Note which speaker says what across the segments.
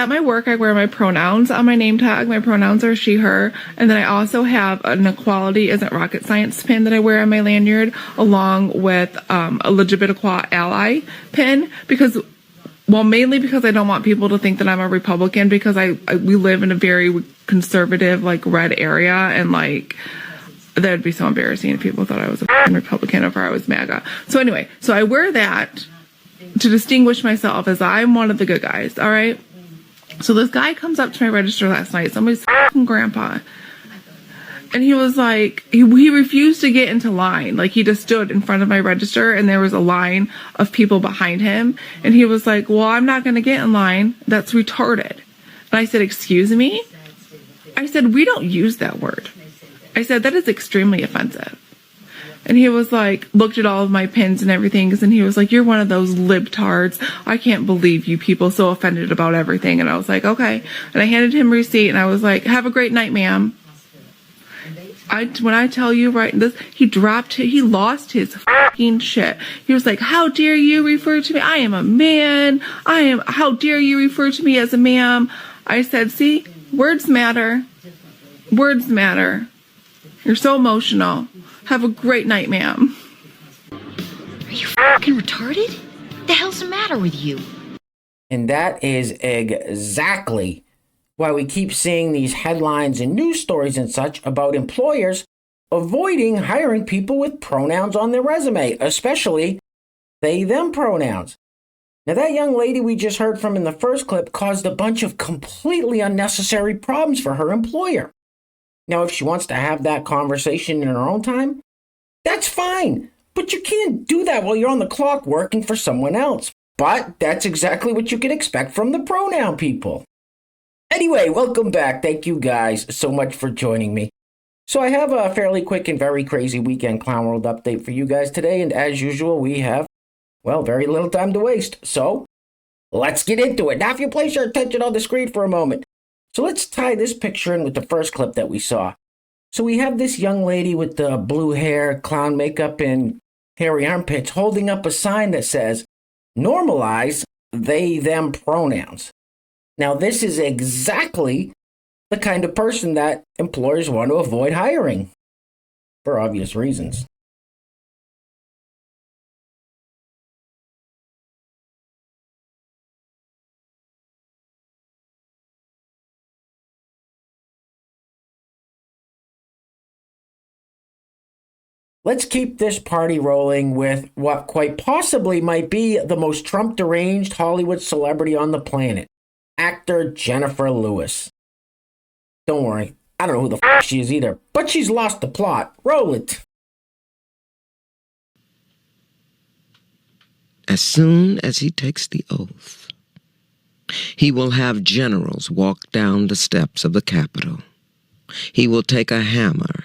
Speaker 1: at my work, I wear my pronouns on my name tag. My pronouns are she, her. And then I also have an equality isn't rocket science pin that I wear on my lanyard, along with a legitimate ally pin, because, well, mainly because I don't want people to think that I'm a Republican, because we live in a very conservative, like, red area, and, like, that would be so embarrassing if people thought I was a Republican or I was MAGA. So anyway, so I wear that to distinguish myself as I'm one of the good guys, all right? So this guy comes up to my register last night, somebody's fucking grandpa, and he was like, he refused to get into line. Like, he just stood in front of my register, and there was a line of people behind him, and he was like, well, I'm not going to get in line. That's retarded. And I said, excuse me? I said, we don't use that word. I said, that is extremely offensive. And he was like, looked at all of my pins and everything, and he was like, you're one of those libtards. I can't believe you people so offended about everything. And I was like, okay. And I handed him a receipt, and I was like, have a great night, ma'am. When I tell you right this, he lost his fucking shit. He was like, how dare you refer to me? I am a man. How dare you refer to me as a ma'am? I said, see, words matter. Words matter. You're so emotional. Have a great night, ma'am.
Speaker 2: Are you fucking retarded? The hell's the matter with you?
Speaker 3: And that is exactly why we keep seeing these headlines and news stories and such about employers avoiding hiring people with pronouns on their resume, especially they/them pronouns. Now, that young lady we just heard from in the first clip caused a bunch of completely unnecessary problems for her employer. Now, if she wants to have that conversation in her own time, that's fine. But you can't do that while you're on the clock working for someone else. But that's exactly what you can expect from the pronoun people. Anyway, welcome back. Thank you guys so much for joining me. So I have a fairly quick and very crazy weekend Clown World update for you guys today. And as usual, we have, well, very little time to waste. So let's get into it. Now, if you place your attention on the screen for a moment. So let's tie this picture in with the first clip that we saw. So we have this young lady with the blue hair, clown makeup, and hairy armpits holding up a sign that says, normalize they/them pronouns. Now, this is exactly the kind of person that employers want to avoid hiring, for obvious reasons. Let's keep this party rolling with what quite possibly might be the most Trump-deranged Hollywood celebrity on the planet, actor Jennifer Lewis. Don't worry, I don't know who the f*** she is either, but she's lost the plot. Roll it.
Speaker 4: As soon as he takes the oath, he will have generals walk down the steps of the Capitol. He will take a hammer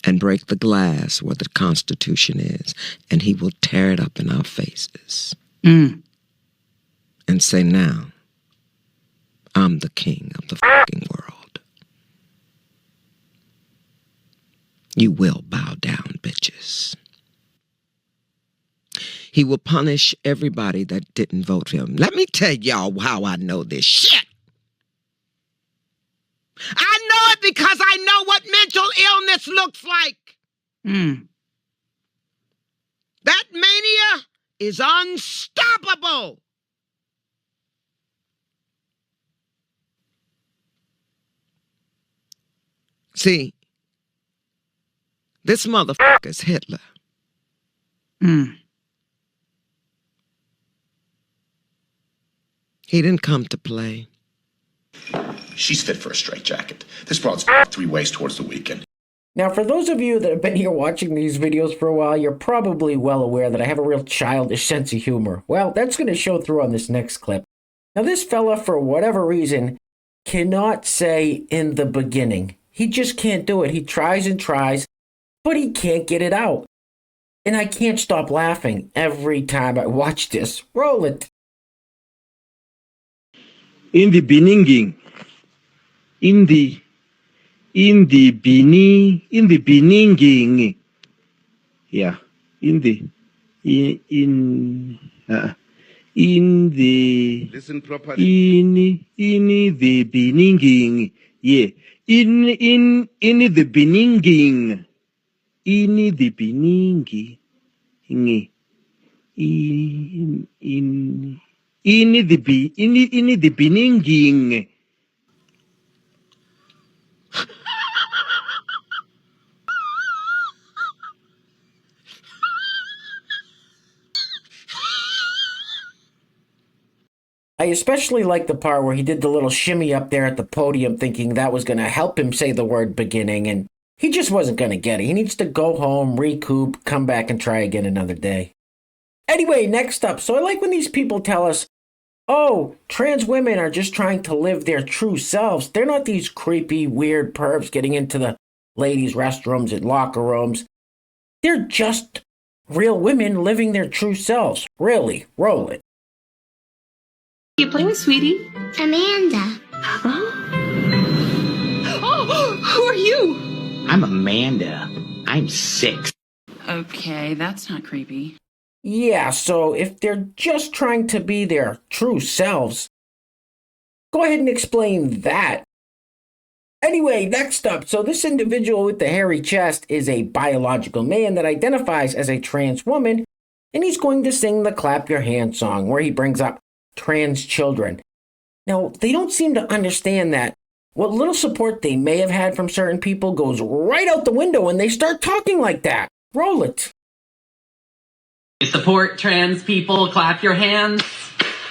Speaker 4: and break the glass where the Constitution is, and he will tear it up in our faces. And say, now, I'm the king of the fucking world. You will bow down, bitches. He will punish everybody that didn't vote for him. Let me tell y'all how I know this shit. I know it because I know what mental illness looks like. That mania is unstoppable. See, this motherfucker's Hitler. He didn't come to play.
Speaker 5: She's fit for a straitjacket. This broad's 3 ways towards the weekend.
Speaker 3: Now, for those of you that have been here watching these videos for a while, you're probably well aware that I have a real childish sense of humor. Well, that's going to show through on this next clip. Now, this fella, for whatever reason, cannot say in the beginning. He just can't do it. He tries and tries, but he can't get it out. And I can't stop laughing every time I watch this. Roll it.
Speaker 6: In the beginning, in the beginning, yeah, in in the
Speaker 5: Listen properly.
Speaker 6: in the beginning. Yeah. In the beginning. In the beginning. In the beginning.
Speaker 3: I especially like the part where he did the little shimmy up there at the podium thinking that was going to help him say the word beginning, and he just wasn't going to get it. He needs to go home, recoup, come back and try again another day. Anyway, next up. So I like when these people tell us, oh, trans women are just trying to live their true selves. They're not these creepy, weird pervs getting into the ladies' restrooms and locker rooms. They're just real women living their true selves. Really, roll it.
Speaker 2: You play with, sweetie?
Speaker 7: Amanda.
Speaker 2: Oh, who are you?
Speaker 8: I'm Amanda. I'm 6.
Speaker 2: Okay, that's not creepy.
Speaker 3: Yeah, so if they're just trying to be their true selves, go ahead and explain that. Anyway, next up. So this individual with the hairy chest is a biological man that identifies as a trans woman, and he's going to sing the Clap Your Hands song where he brings up trans children. Now, they don't seem to understand that what little support they may have had from certain people goes right out the window when they start talking like that. Roll it.
Speaker 9: Support trans people, clap your hands.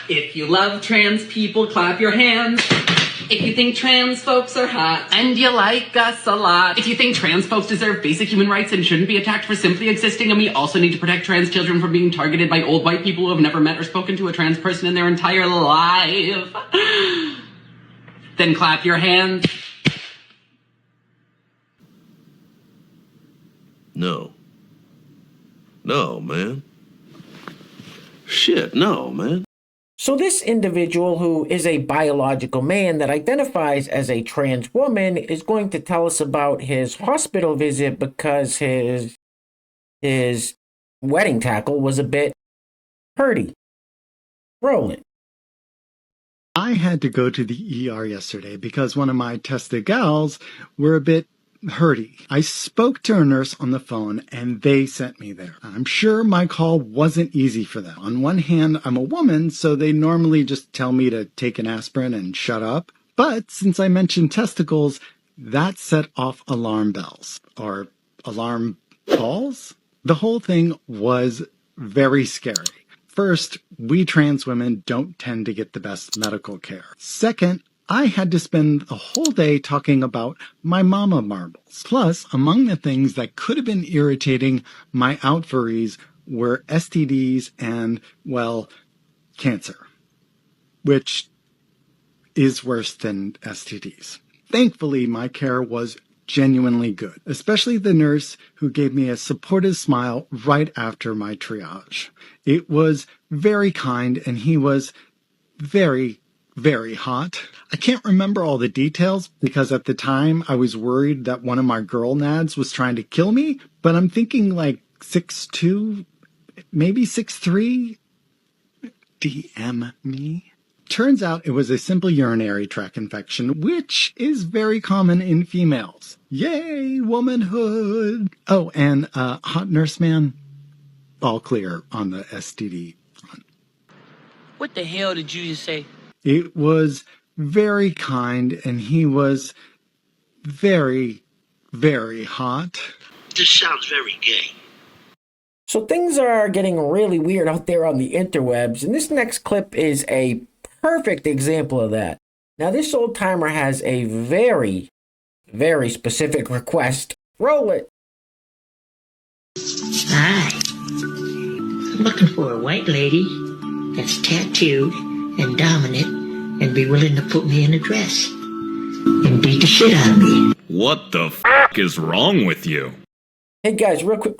Speaker 9: If you love trans people, clap your hands. If you think trans folks are hot and you like us a lot. If you think trans folks deserve basic human rights and shouldn't be attacked for simply existing, and we also need to protect trans children from being targeted by old white people who have never met or spoken to a trans person in their entire life, then clap your hands.
Speaker 10: No. No, man. Shit, no, man.
Speaker 3: So this individual who is a biological man that identifies as a trans woman is going to tell us about his hospital visit because his wedding tackle was a bit hurty. Roll it.
Speaker 11: I had to go to the ER yesterday because one of my tested gals were a bit hurty. I spoke to a nurse on the phone and they sent me there. I'm sure my call wasn't easy for them. On one hand, I'm a woman, so they normally just tell me to take an aspirin and shut up. But since I mentioned testicles, that set off alarm bells. Or alarm balls? The whole thing was very scary. First, we trans women don't tend to get the best medical care. Second, I had to spend the whole day talking about my mama marbles. Plus, among the things that could have been irritating my outfurries were STDs and, well, cancer. Which is worse than STDs. Thankfully, my care was genuinely good, especially the nurse who gave me a supportive smile right after my triage. It was very kind, and he was very hot. I can't remember all the details because at the time I was worried that one of my girl nads was trying to kill me, but I'm thinking like 6'2", maybe 6'3". DM me. Turns out it was a simple urinary tract infection, which is very common in females. Yay, womanhood! Oh, and hot nurse man, all clear on the STD front.
Speaker 8: What the hell did you just say?
Speaker 11: It was very kind, and he was very hot.
Speaker 8: This sounds very gay.
Speaker 3: So things are getting really weird out there on the interwebs, and this next clip is a perfect example of that. Now, this old timer has a very specific request. Roll it.
Speaker 8: Hi. I'm looking for a white lady that's tattooed and dominant and be willing to put me in a dress and beat the shit out of me.
Speaker 12: What the is wrong with you?
Speaker 3: Hey guys, real quick,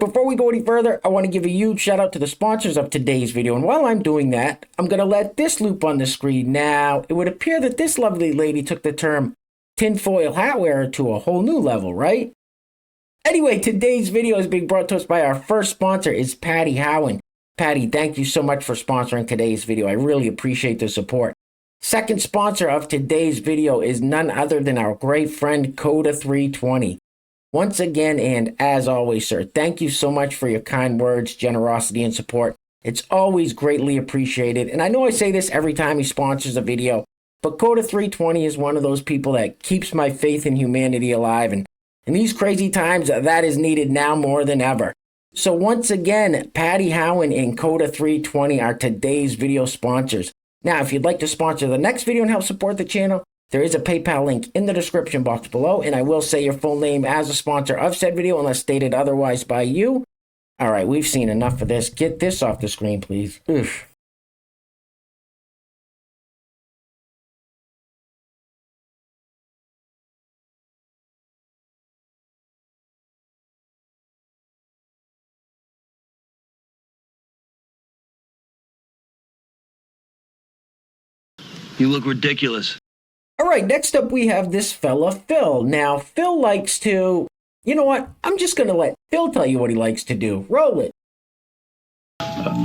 Speaker 3: before we go any further, I want to give a huge shout out to the sponsors of today's video. And while I'm doing that, I'm going to let this loop on the screen. Now, it would appear that this lovely lady took the term tinfoil hat wearer to a whole new level, right? Anyway, today's video is being brought to us by our first sponsor, is Patty Howen. Patty, thank you so much for sponsoring today's video. I really appreciate the support. Second sponsor of today's video is none other than our great friend Coda320. Once again, and as always, sir, thank you so much for your kind words, generosity, and support. It's always greatly appreciated. And I know I say this every time he sponsors a video, but Coda320 is one of those people that keeps my faith in humanity alive. And in these crazy times, that is needed now more than ever. So once again, Patty Howen and Coda320 are today's video sponsors. Now, if you'd like to sponsor the next video and help support the channel, there is a PayPal link in the description box below, and I will say your full name as a sponsor of said video unless stated otherwise by you. All right, we've seen enough of this. Get this off the screen, please. Oof.
Speaker 10: You look ridiculous.
Speaker 3: All right, next up we have this fella, Phil. Now, Phil likes to... You know what? I'm just going to let Phil tell you what he likes to do. Roll it.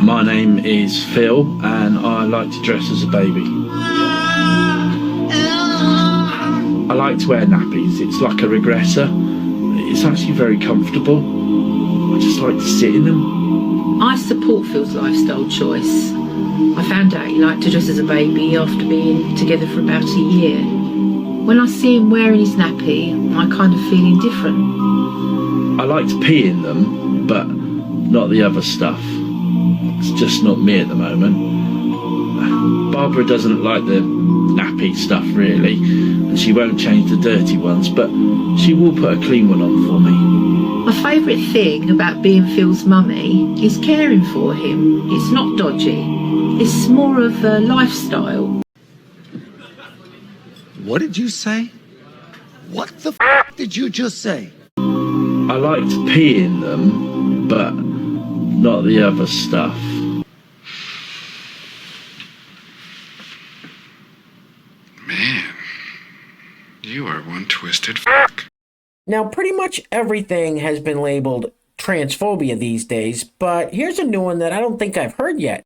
Speaker 7: My name is Phil, and I like to dress as a baby. I like to wear nappies. It's like a regressor. It's actually very comfortable. I just like to sit in them.
Speaker 13: I support Phil's lifestyle choice. I found out he liked to dress as a baby after being together for about a year. When I see him wearing his nappy, I kind of feel indifferent.
Speaker 7: I like to pee in them, but not the other stuff. It's just not me at the moment. Barbara doesn't like the nappy stuff really, and she won't change the dirty ones, but she will put a clean one on for me.
Speaker 13: My favourite thing about being Phil's mummy is caring for him. It's not dodgy. It's more of a lifestyle.
Speaker 14: What did you say? What the f*** did you just say?
Speaker 7: I like to pee in them, but not the other stuff.
Speaker 15: Man, you are one twisted f***.
Speaker 3: Now, pretty much everything has been labeled transphobia these days, but here's a new one that I don't think I've heard yet.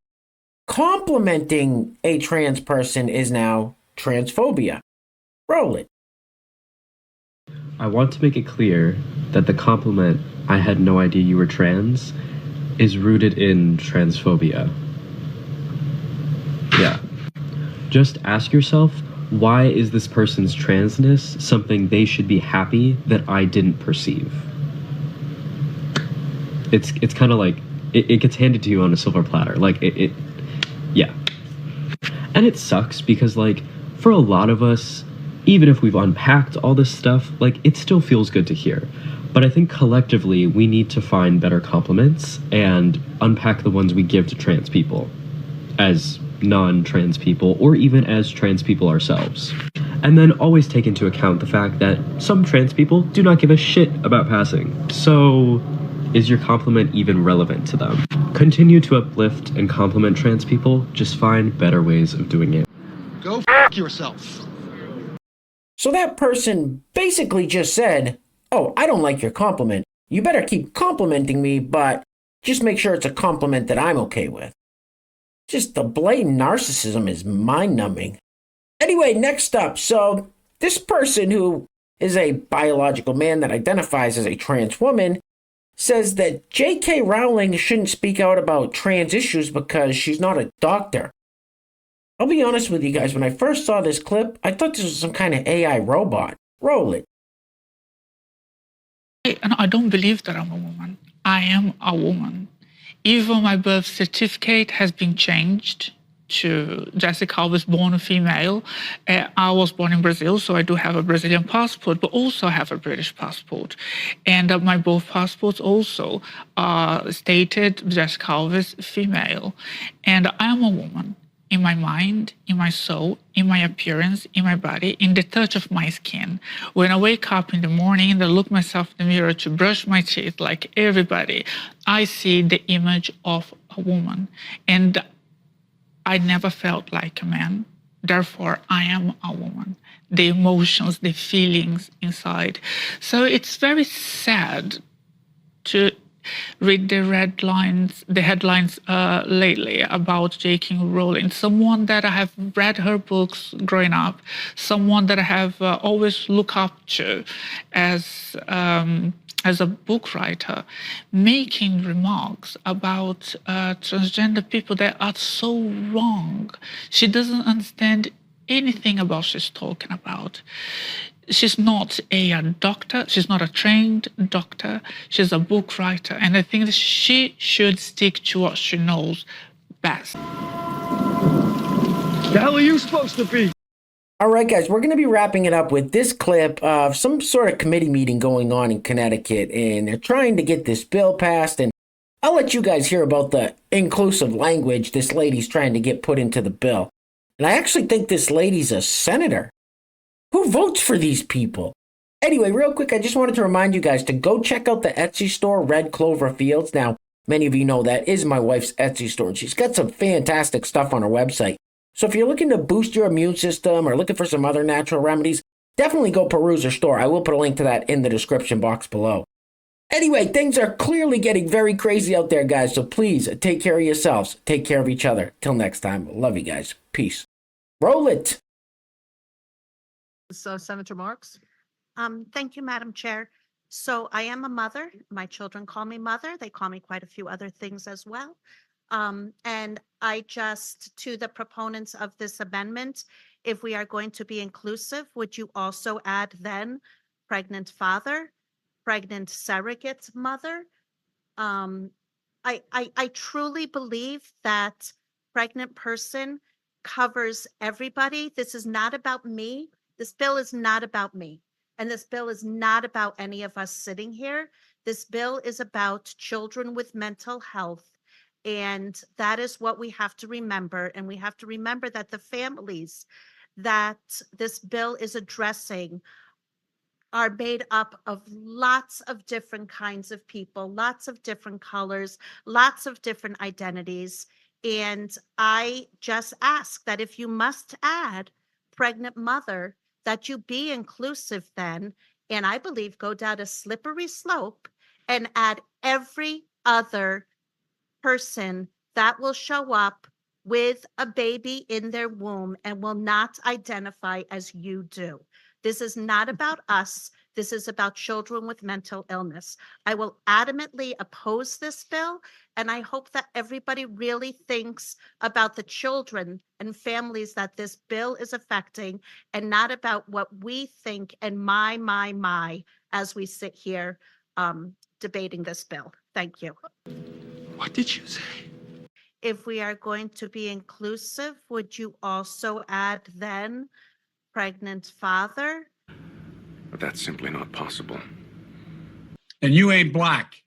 Speaker 3: Complimenting a trans person is now transphobia. Roll it.
Speaker 16: I want to make it clear that the compliment, "I had no idea you were trans," is rooted in transphobia. Yeah. Just ask yourself, why is this person's transness something they should be happy that I didn't perceive? It's kind of like, it gets handed to you on a silver platter. Like, yeah. And it sucks because, like, for a lot of us, even if we've unpacked all this stuff, like, it still feels good to hear. But I think collectively, we need to find better compliments and unpack the ones we give to trans people as non-trans people, or even as trans people ourselves. And then always take into account the fact that some trans people do not give a shit about passing. So, is your compliment even relevant to them? Continue to uplift and compliment trans people, just find better ways of doing it.
Speaker 14: Go f*** yourself.
Speaker 3: So that person basically just said, "Oh, I don't like your compliment. You better keep complimenting me, but just make sure it's a compliment that I'm okay with." Just the blatant narcissism is mind-numbing. Anyway, next up, so this person who is a biological man that identifies as a trans woman says that J.K. Rowling shouldn't speak out about trans issues because she's not a doctor. I'll be honest with you guys, when I first saw this clip, I thought this was some kind of AI robot. Roll it.
Speaker 17: And I don't believe that I'm a woman. I am a woman. Even my birth certificate has been changed to Jessica Alves, born a female. I was born in Brazil, so I do have a Brazilian passport, but also have a British passport. And my both passports also stated Jessica Alves, female. And I am a woman. In my mind, in my soul, in my appearance, in my body, in the touch of my skin. When I wake up in the morning and I look myself in the mirror to brush my teeth like everybody, I see the image of a woman. And I never felt like a man. Therefore, I am a woman. The emotions, the feelings inside. So it's very sad to read the headlines lately about J.K. Rowling. Someone that I have read her books growing up, someone that I have always looked up to as a book writer, making remarks about transgender people that are so wrong. She doesn't understand anything about what she's talking about. She's not a doctor. She's not a trained doctor. She's a book writer. And I think that she should stick to what she knows best.
Speaker 6: The hell are you supposed to be?
Speaker 3: All right, guys, we're going to be wrapping it up with this clip of some sort of committee meeting going on in Connecticut, and they're trying to get this bill passed. And I'll let you guys hear about the inclusive language this lady's trying to get put into the bill. And I actually think this lady's a senator. Who votes for these people? Anyway, real quick, I just wanted to remind you guys to go check out the Etsy store, Red Clover Fields. Now, many of you know that is my wife's Etsy store, and she's got some fantastic stuff on her website. So if you're looking to boost your immune system or looking for some other natural remedies, definitely go peruse her store. I will put a link to that in the description box below. Anyway, things are clearly getting very crazy out there, guys, so please take care of yourselves. Take care of each other. Till next time, love you guys. Peace. Roll it.
Speaker 18: So, Senator Marks?
Speaker 19: Thank you, Madam Chair. So I am a mother. My children call me mother. They call me quite a few other things as well. And I just, to the proponents of this amendment, if we are going to be inclusive, would you also add then pregnant father, pregnant surrogate mother? I truly believe that pregnant person covers everybody. This is not about me. This bill is not about me. And this bill is not about any of us sitting here. This bill is about children with mental health. And that is what we have to remember. And we have to remember that the families that this bill is addressing are made up of lots of different kinds of people, lots of different colors, lots of different identities. And I just ask that if you must add pregnant mother, that you be inclusive then, and I believe go down a slippery slope and add every other person that will show up with a baby in their womb and will not identify as you do. This is not about us. This is about children with mental illness. I will adamantly oppose this bill, and I hope that everybody really thinks about the children and families that this bill is affecting, and not about what we think and my, as we sit here debating this bill. Thank you.
Speaker 15: What did you say?
Speaker 19: If we are going to be inclusive, would you also add then pregnant father?
Speaker 15: But that's simply not possible.
Speaker 20: And you ain't black.